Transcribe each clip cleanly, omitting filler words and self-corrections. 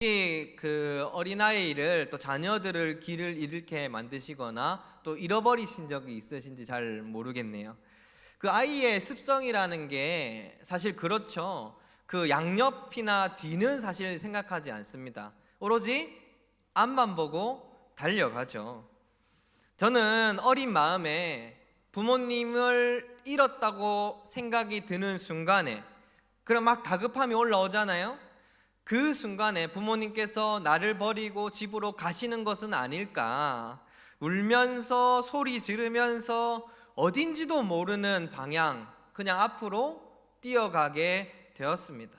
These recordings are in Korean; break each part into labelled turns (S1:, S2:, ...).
S1: 그 어린아이를 또 자녀들을 길을 잃게 만드시거나 또 잃어버리신 적이 있으신지 잘 모르겠네요. 그 아이의 습성이라는 게 사실 그렇죠. 그 양옆이나 뒤는 사실 생각하지 않습니다. 오로지 앞만 보고 달려가죠. 저는 어린 마음에 부모님을 잃었다고 생각이 드는 순간에 그럼 막 다급함이 올라오잖아요. 그 순간에 부모님께서 나를 버리고 집으로 가시는 것은 아닐까, 울면서 소리 지르면서 어딘지도 모르는 방향 그냥 앞으로 뛰어가게 되었습니다.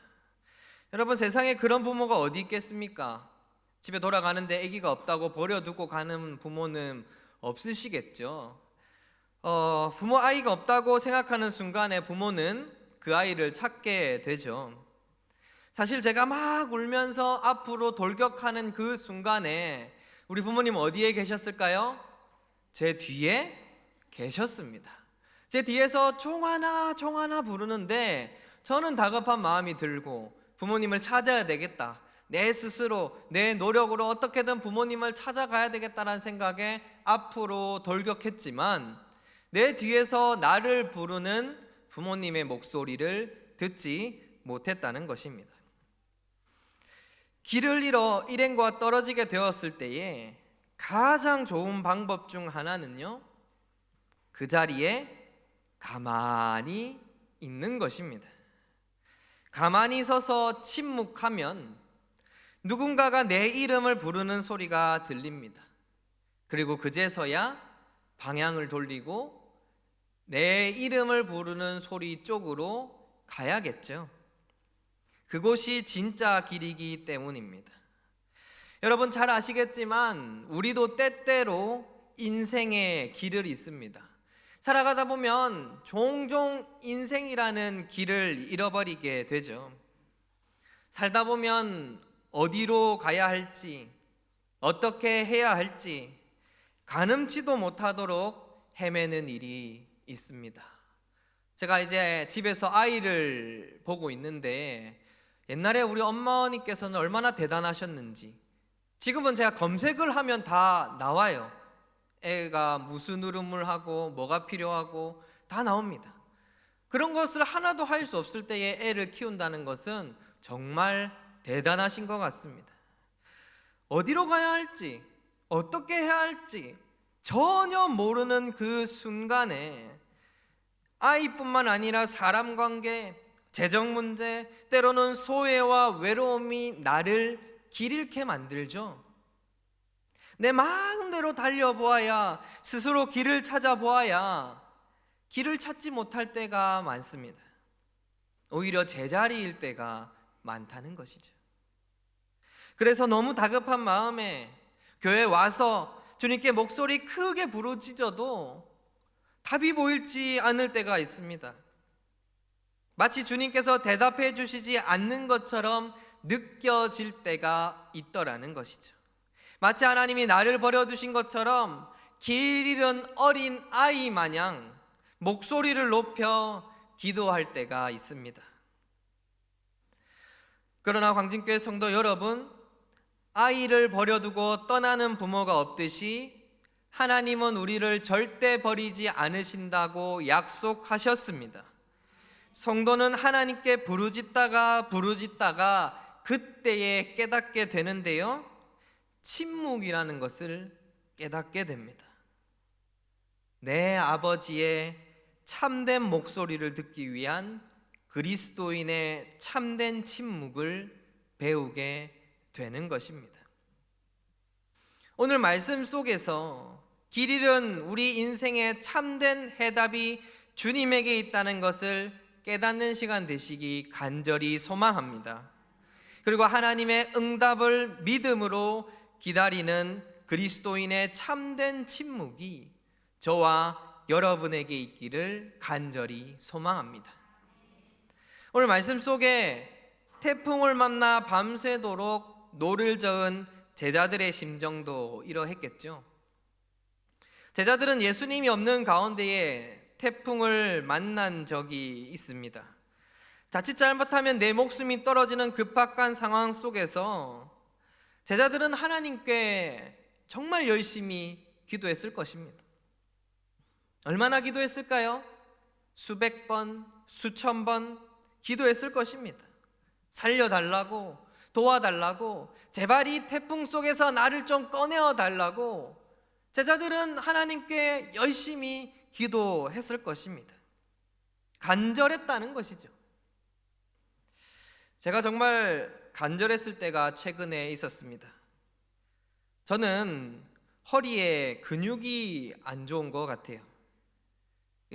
S1: 여러분, 세상에 그런 부모가 어디 있겠습니까? 집에 돌아가는데 아기가 없다고 버려두고 가는 부모는 없으시겠죠. 부모 아이가 없다고 생각하는 순간에 부모는 그 아이를 찾게 되죠. 사실 제가 막 울면서 앞으로 돌격하는 그 순간에 우리 부모님 어디에 계셨을까요? 제 뒤에 계셨습니다. 제 뒤에서 종아나 종아나 부르는데 저는 다급한 마음이 들고 부모님을 찾아야 되겠다, 내 스스로 내 노력으로 어떻게든 부모님을 찾아가야 되겠다는 생각에 앞으로 돌격했지만 내 뒤에서 나를 부르는 부모님의 목소리를 듣지 못했다는 것입니다. 길을 잃어 일행과 떨어지게 되었을 때에 가장 좋은 방법 중 하나는요, 그 자리에 가만히 있는 것입니다. 가만히 서서 침묵하면 누군가가 내 이름을 부르는 소리가 들립니다. 그리고 그제서야 방향을 돌리고 내 이름을 부르는 소리 쪽으로 가야겠죠. 그곳이 진짜 길이기 때문입니다. 여러분 잘 아시겠지만 우리도 때때로 인생의 길을 있습니다. 살아가다 보면 종종 인생이라는 길을 잃어버리게 되죠. 살다 보면 어디로 가야 할지, 어떻게 해야 할지 가늠치도 못하도록 헤매는 일이 있습니다. 제가 이제 집에서 아이를 보고 있는데 옛날에 우리 어머니께서는 얼마나 대단하셨는지 지금은 제가 검색을 하면 다 나와요. 애가 무슨 울음을 하고 뭐가 필요하고 다 나옵니다. 그런 것을 하나도 할 수 없을 때에 애를 키운다는 것은 정말 대단하신 것 같습니다. 어디로 가야 할지, 어떻게 해야 할지 전혀 모르는 그 순간에 아이뿐만 아니라 사람 관계, 재정 문제, 때로는 소외와 외로움이 나를 길 잃게 만들죠. 내 마음대로 달려보아야, 스스로 길을 찾아보아야 길을 찾지 못할 때가 많습니다. 오히려 제자리일 때가 많다는 것이죠. 그래서 너무 다급한 마음에 교회에 와서 주님께 목소리 크게 부르짖어도 답이 보이지 않을 때가 있습니다. 마치 주님께서 대답해 주시지 않는 것처럼 느껴질 때가 있더라는 것이죠. 마치 하나님이 나를 버려두신 것처럼 길 잃은 어린 아이 마냥 목소리를 높여 기도할 때가 있습니다. 그러나 광진교회 성도 여러분, 아이를 버려두고 떠나는 부모가 없듯이 하나님은 우리를 절대 버리지 않으신다고 약속하셨습니다. 성도는 하나님께 부르짖다가 그때에 깨닫게 되는데요, 침묵이라는 것을 깨닫게 됩니다. 내 아버지의 참된 목소리를 듣기 위한 그리스도인의 참된 침묵을 배우게 되는 것입니다. 오늘 말씀 속에서 길 잃은 우리 인생의 참된 해답이 주님에게 있다는 것을 깨닫는 시간 되시기 간절히 소망합니다. 그리고 하나님의 응답을 믿음으로 기다리는 그리스도인의 참된 침묵이 저와 여러분에게 있기를 간절히 소망합니다. 오늘 말씀 속에 태풍을 만나 밤새도록 노를 저은 제자들의 심정도 이러했겠죠. 제자들은 예수님이 없는 가운데에 태풍을 만난 적이 있습니다. 자칫 잘못하면 내 목숨이 떨어지는 급박한 상황 속에서 제자들은 하나님께 정말 열심히 기도했을 것입니다. 얼마나 기도했을까요? 수백 번, 수천 번 기도했을 것입니다. 살려달라고, 도와달라고, 제발 이 태풍 속에서 나를 좀 꺼내어 달라고 제자들은 하나님께 열심히 기도했을 것입니다. 간절했다는 것이죠. 제가 정말 간절했을 때가 최근에 있었습니다. 저는 허리에 근육이 안 좋은 것 같아요.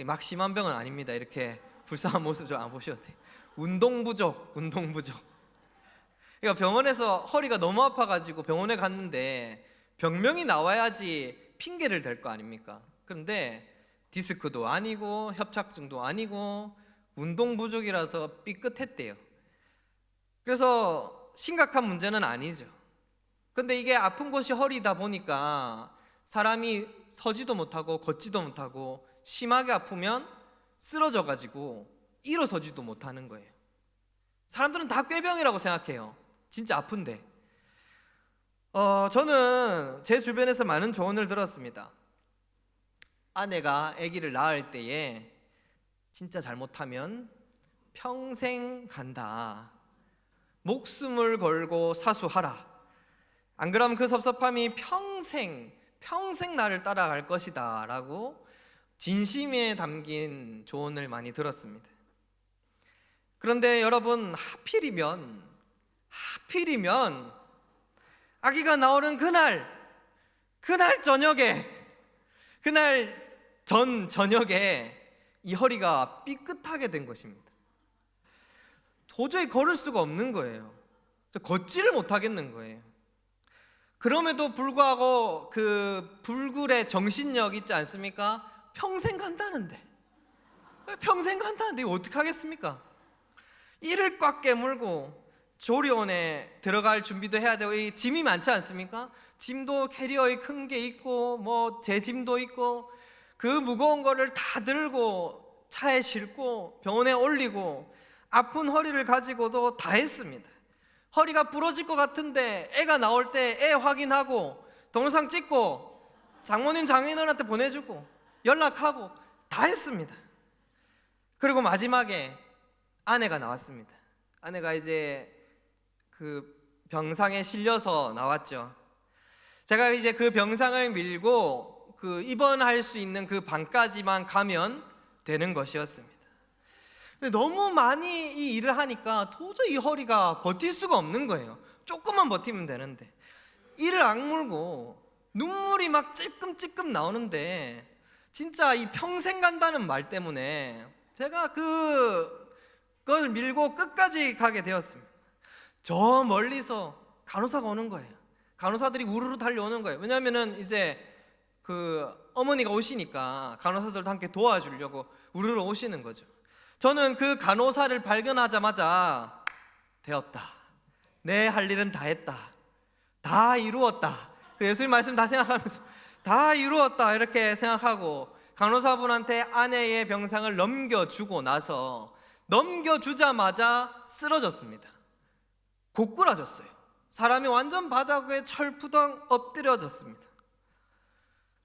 S1: 막 심한 병은 아닙니다. 이렇게 불쌍한 모습 좀 안 보셔도 돼요. 운동 부족. 그러니까 병원에서 허리가 너무 아파가지고 병원에 갔는데 병명이 나와야지 핑계를 댈 거 아닙니까? 그런데 디스크도 아니고 협착증도 아니고 운동 부족이라서 삐끗했대요. 그래서 심각한 문제는 아니죠. 근데 이게 아픈 곳이 허리다 보니까 사람이 서지도 못하고 걷지도 못하고 심하게 아프면 쓰러져 가지고 일어서지도 못하는 거예요. 사람들은 다 꾀병이라고 생각해요. 진짜 아픈데. 저는 제 주변에서 많은 조언을 들었습니다. 아내가 아기를 낳을 때에 진짜 잘못하면 평생 간다. 목숨을 걸고 사수하라. 안 그러면 그 섭섭함이 평생 나를 따라갈 것이다 라고 진심에 담긴 조언을 많이 들었습니다. 그런데 여러분, 하필이면 아기가 나오는 그날 전 저녁에 이 허리가 삐끗하게 된 것입니다. 도저히 걸을 수가 없는 거예요. 걷지를 못하겠는 거예요. 그럼에도 불구하고 그 불굴의 정신력 있지 않습니까? 평생 간다는데 이거 어떻게 하겠습니까? 이를 꽉 깨물고 조리원에 들어갈 준비도 해야 되고, 이 짐이 많지 않습니까? 짐도 캐리어에 큰 게 있고 뭐 제 짐도 있고 그 무거운 거를 다 들고 차에 싣고 병원에 올리고 아픈 허리를 가지고도 다 했습니다. 허리가 부러질 것 같은데 애가 나올 때 애 확인하고 동영상 찍고 장모님 장인어른한테 보내주고 연락하고 다 했습니다. 그리고 마지막에 아내가 나왔습니다. 아내가 이제 그 병상에 실려서 나왔죠. 제가 이제 그 병상을 밀고 그 입원할 수 있는 그 방까지만 가면 되는 것이었습니다. 너무 많이 이 일을 하니까 도저히 이 허리가 버틸 수가 없는 거예요. 조금만 버티면 되는데 이를 악물고 눈물이 막 찔끔찔끔 나오는데 진짜 이 평생 간다는 말 때문에 제가 그걸 밀고 끝까지 가게 되었습니다. 저 멀리서 간호사가 오는 거예요. 간호사들이 우르르 달려오는 거예요. 왜냐하면은 이제 그 어머니가 오시니까 간호사들도 함께 도와주려고 우르르 오시는 거죠. 저는 그 간호사를 발견하자마자 되었다. 내 할 일은 다 했다. 다 이루었다. 그 예수님 말씀 다 생각하면서 다 이루었다 이렇게 생각하고 간호사분한테 아내의 병상을 넘겨주자마자 쓰러졌습니다. 고꾸라졌어요. 사람이 완전 바닥에 철푸덩 엎드려졌습니다.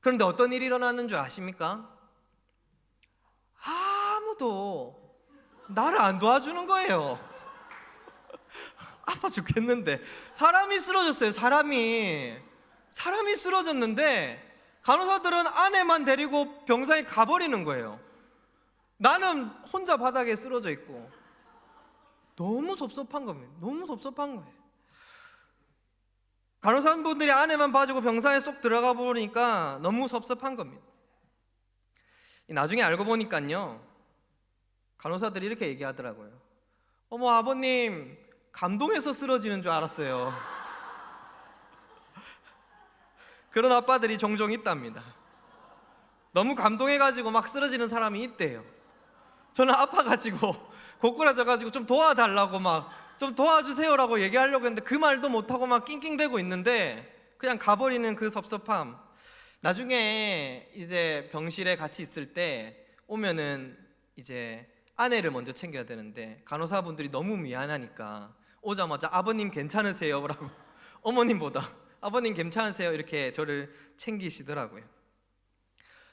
S1: 그런데 어떤 일이 일어나는 줄 아십니까? 아무도 나를 안 도와주는 거예요. 아파 죽겠는데 사람이 쓰러졌어요. 사람이 쓰러졌는데 간호사들은 아내만 데리고 병상에 가버리는 거예요. 나는 혼자 바닥에 쓰러져 있고 너무 섭섭한 겁니다. 너무 섭섭한 거예요. 간호사분들이 아내만 봐주고 병상에 쏙 들어가 보니까 너무 섭섭한 겁니다. 나중에 알고 보니까요, 간호사들이 이렇게 얘기하더라고요. 어머, 아버님 감동해서 쓰러지는 줄 알았어요. 그런 아빠들이 종종 있답니다. 너무 감동해가지고 막 쓰러지는 사람이 있대요. 저는 아파가지고 고꾸라져가지고 좀 도와달라고 막 좀 도와주세요라고 얘기하려고 했는데 그 말도 못하고 막 낑낑대고 있는데 그냥 가버리는 그 섭섭함. 나중에 이제 병실에 같이 있을 때 오면은 이제 아내를 먼저 챙겨야 되는데 간호사분들이 너무 미안하니까 오자마자 아버님 괜찮으세요? 라고 어머님보다 아버님 괜찮으세요? 이렇게 저를 챙기시더라고요.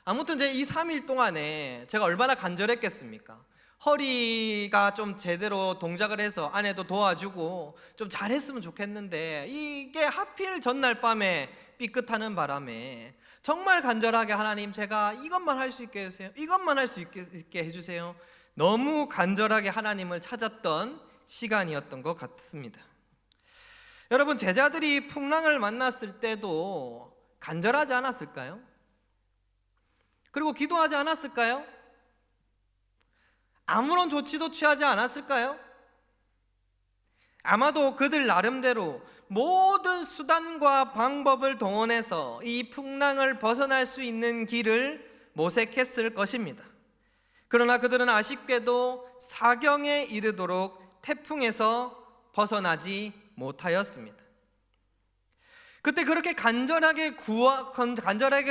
S1: 아무튼 이 3일 동안에 제가 얼마나 간절했겠습니까? 허리가 좀 제대로 동작을 해서 아내도 도와주고 좀 잘했으면 좋겠는데 이게 하필 전날 밤에 삐끗하는 바람에 정말 간절하게 하나님, 제가 이것만 할 수 있게 해주세요. 이것만 할 수 있게 해주세요. 너무 간절하게 하나님을 찾았던 시간이었던 것 같습니다. 여러분, 제자들이 풍랑을 만났을 때도 간절하지 않았을까요? 그리고 기도하지 않았을까요? 아무런 조치도 취하지 않았을까요? 아마도 그들 나름대로 모든 수단과 방법을 동원해서 이 풍랑을 벗어날 수 있는 길을 모색했을 것입니다. 그러나 그들은 아쉽게도 사경에 이르도록 태풍에서 벗어나지 못하였습니다. 그때 그렇게 간절하게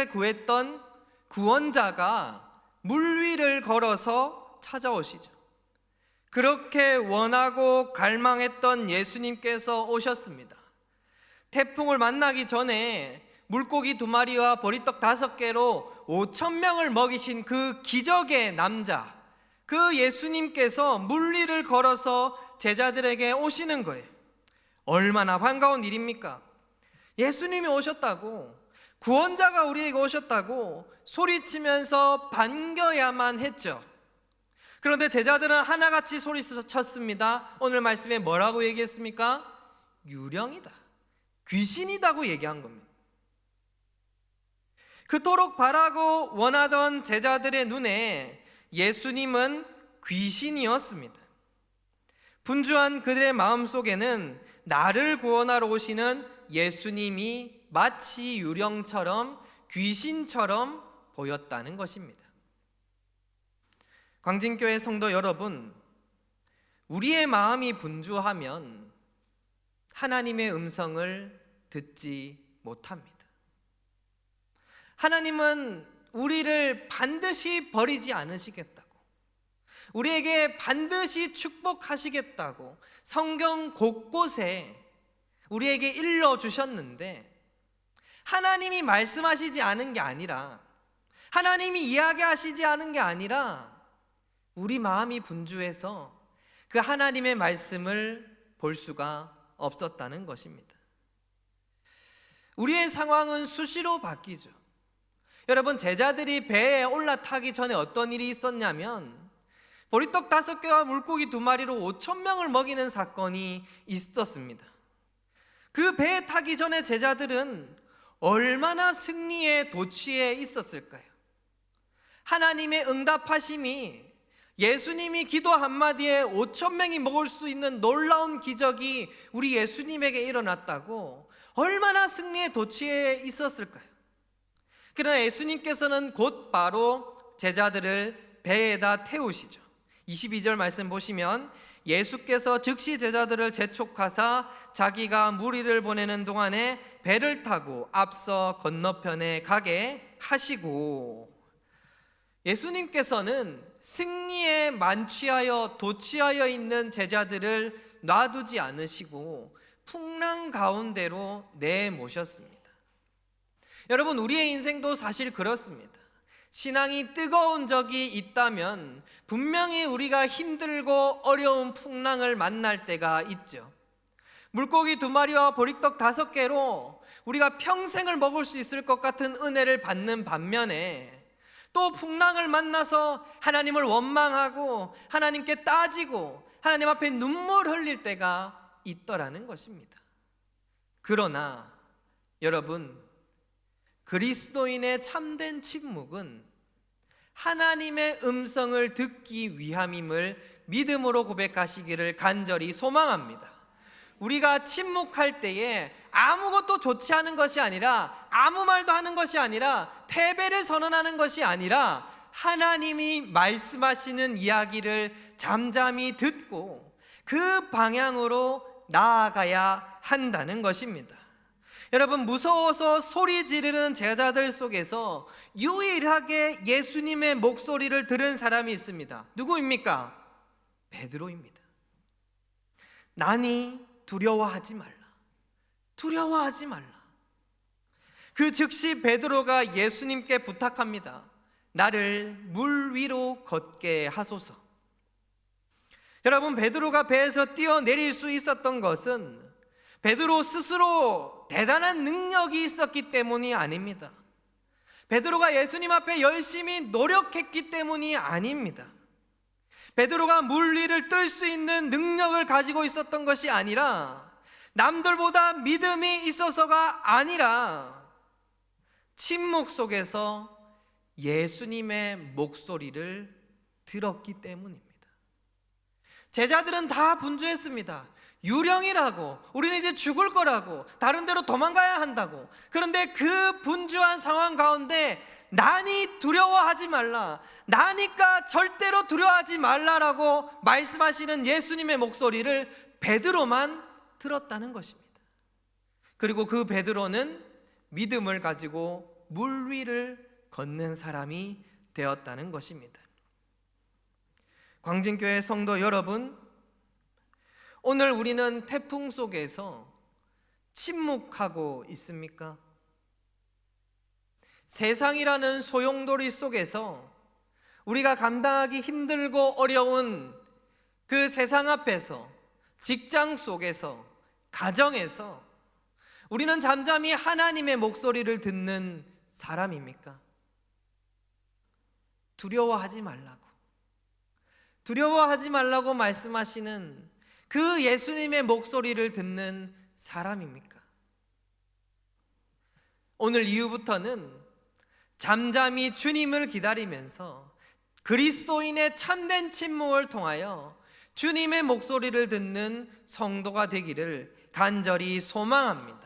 S1: 구했던 구원자가 물 위를 걸어서 찾아오시죠. 그렇게 원하고 갈망했던 예수님께서 오셨습니다. 태풍을 만나기 전에 물고기 2마리와 보리떡 5개로 5,000명을 먹이신 그 기적의 남자, 그 예수님께서 물 위를 걸어서 제자들에게 오시는 거예요. 얼마나 반가운 일입니까? 예수님이 오셨다고, 구원자가 우리에게 오셨다고 소리치면서 반겨야만 했죠. 그런데 제자들은 하나같이 소리쳤습니다. 오늘 말씀에 뭐라고 얘기했습니까? 유령이다, 귀신이다고 얘기한 겁니다. 그토록 바라고 원하던 제자들의 눈에 예수님은 귀신이었습니다. 분주한 그들의 마음속에는 나를 구원하러 오시는 예수님이 마치 유령처럼, 귀신처럼 보였다는 것입니다. 광진교회 성도 여러분, 우리의 마음이 분주하면 하나님의 음성을 듣지 못합니다. 하나님은 우리를 반드시 버리지 않으시겠다고, 우리에게 반드시 축복하시겠다고 성경 곳곳에 우리에게 일러주셨는데, 하나님이 말씀하시지 않은 게 아니라, 하나님이 이야기하시지 않은 게 아니라 우리 마음이 분주해서 그 하나님의 말씀을 볼 수가 없었다는 것입니다. 우리의 상황은 수시로 바뀌죠. 여러분, 제자들이 배에 올라타기 전에 어떤 일이 있었냐면, 보리떡 5개와 물고기 2마리로 5,000명을 먹이는 사건이 있었습니다. 그 배에 타기 전에 제자들은 얼마나 승리의 도취에 있었을까요? 하나님의 응답하심이, 예수님이 기도 한마디에 5,000명이 먹을 수 있는 놀라운 기적이 우리 예수님에게 일어났다고 얼마나 승리의 도취에 있었을까요? 그러나 예수님께서는 곧바로 제자들을 배에다 태우시죠. 22절 말씀 보시면, 예수께서 즉시 제자들을 재촉하사 자기가 무리를 보내는 동안에 배를 타고 앞서 건너편에 가게 하시고, 예수님께서는 승리에 만취하여 도취하여 있는 제자들을 놔두지 않으시고 풍랑 가운데로 내모셨습니다. 여러분, 우리의 인생도 사실 그렇습니다. 신앙이 뜨거운 적이 있다면 분명히 우리가 힘들고 어려운 풍랑을 만날 때가 있죠. 물고기 2마리와 보리떡 5개로 우리가 평생을 먹을 수 있을 것 같은 은혜를 받는 반면에, 또 풍랑을 만나서 하나님을 원망하고 하나님께 따지고 하나님 앞에 눈물 흘릴 때가 있더라는 것입니다. 그러나 여러분, 그리스도인의 참된 침묵은 하나님의 음성을 듣기 위함임을 믿음으로 고백하시기를 간절히 소망합니다. 우리가 침묵할 때에 아무것도 좋지 않은 것이 아니라, 아무 말도 하는 것이 아니라, 패배를 선언하는 것이 아니라 하나님이 말씀하시는 이야기를 잠잠히 듣고 그 방향으로 나아가야 한다는 것입니다. 여러분, 무서워서 소리 지르는 제자들 속에서 유일하게 예수님의 목소리를 들은 사람이 있습니다. 누구입니까? 베드로입니다. 나니 두려워하지 말라. 두려워하지 말라. 그 즉시 베드로가 예수님께 부탁합니다. 나를 물 위로 걷게 하소서. 여러분, 베드로가 배에서 뛰어내릴 수 있었던 것은 베드로 스스로 대단한 능력이 있었기 때문이 아닙니다. 베드로가 예수님 앞에 열심히 노력했기 때문이 아닙니다. 베드로가 물 위를 뜰 수 있는 능력을 가지고 있었던 것이 아니라, 남들보다 믿음이 있어서가 아니라 침묵 속에서 예수님의 목소리를 들었기 때문입니다. 제자들은 다 분주했습니다. 유령이라고, 우리는 이제 죽을 거라고, 다른 데로 도망가야 한다고. 그런데 그 분주한 상황 가운데 나니 두려워하지 말라, 나니까 절대로 두려워하지 말라라고 말씀하시는 예수님의 목소리를 베드로만 들었다는 것입니다. 그리고 그 베드로는 믿음을 가지고 물 위를 걷는 사람이 되었다는 것입니다. 광진교회 성도 여러분, 오늘 우리는 태풍 속에서 침묵하고 있습니까? 세상이라는 소용돌이 속에서 우리가 감당하기 힘들고 어려운 그 세상 앞에서, 직장 속에서, 가정에서 우리는 잠잠히 하나님의 목소리를 듣는 사람입니까? 두려워하지 말라고 말씀하시는 그 예수님의 목소리를 듣는 사람입니까? 오늘 이후부터는 잠잠히 주님을 기다리면서 그리스도인의 참된 침묵을 통하여 주님의 목소리를 듣는 성도가 되기를 간절히 소망합니다.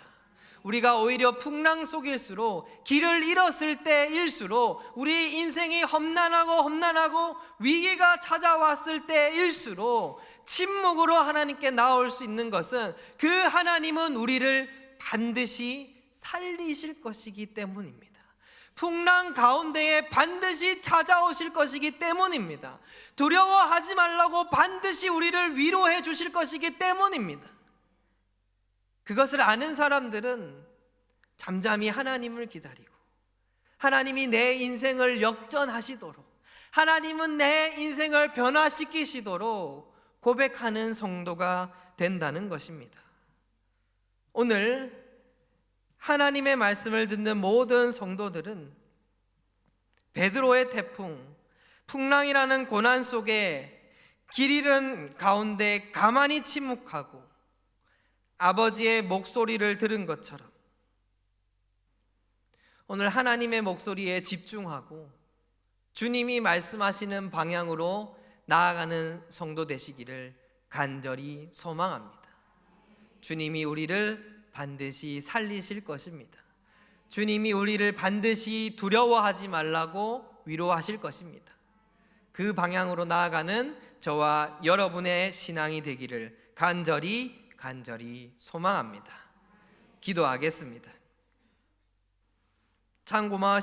S1: 우리가 오히려 풍랑 속일수록, 길을 잃었을 때일수록, 우리 인생이 험난하고 위기가 찾아왔을 때일수록 침묵으로 하나님께 나올 수 있는 것은 그 하나님은 우리를 반드시 살리실 것이기 때문입니다. 풍랑 가운데에 반드시 찾아오실 것이기 때문입니다. 두려워하지 말라고 반드시 우리를 위로해 주실 것이기 때문입니다. 그것을 아는 사람들은 잠잠히 하나님을 기다리고, 하나님이 내 인생을 역전하시도록, 하나님은 내 인생을 변화시키시도록 고백하는 성도가 된다는 것입니다. 오늘 하나님의 말씀을 듣는 모든 성도들은 베드로의 태풍, 풍랑이라는 고난 속에 길 잃은 가운데 가만히 침묵하고 아버지의 목소리를 들은 것처럼 오늘 하나님의 목소리에 집중하고 주님이 말씀하시는 방향으로 나아가는 성도 되시기를 간절히 소망합니다. 주님이 우리를 반드시 살리실 것입니다. 주님이 우리를 반드시 두려워하지 말라고 위로하실 것입니다. 그 방향으로 나아가는 저와 여러분의 신앙이 되기를 간절히 소망합니다. 기도하겠습니다. 참 고마워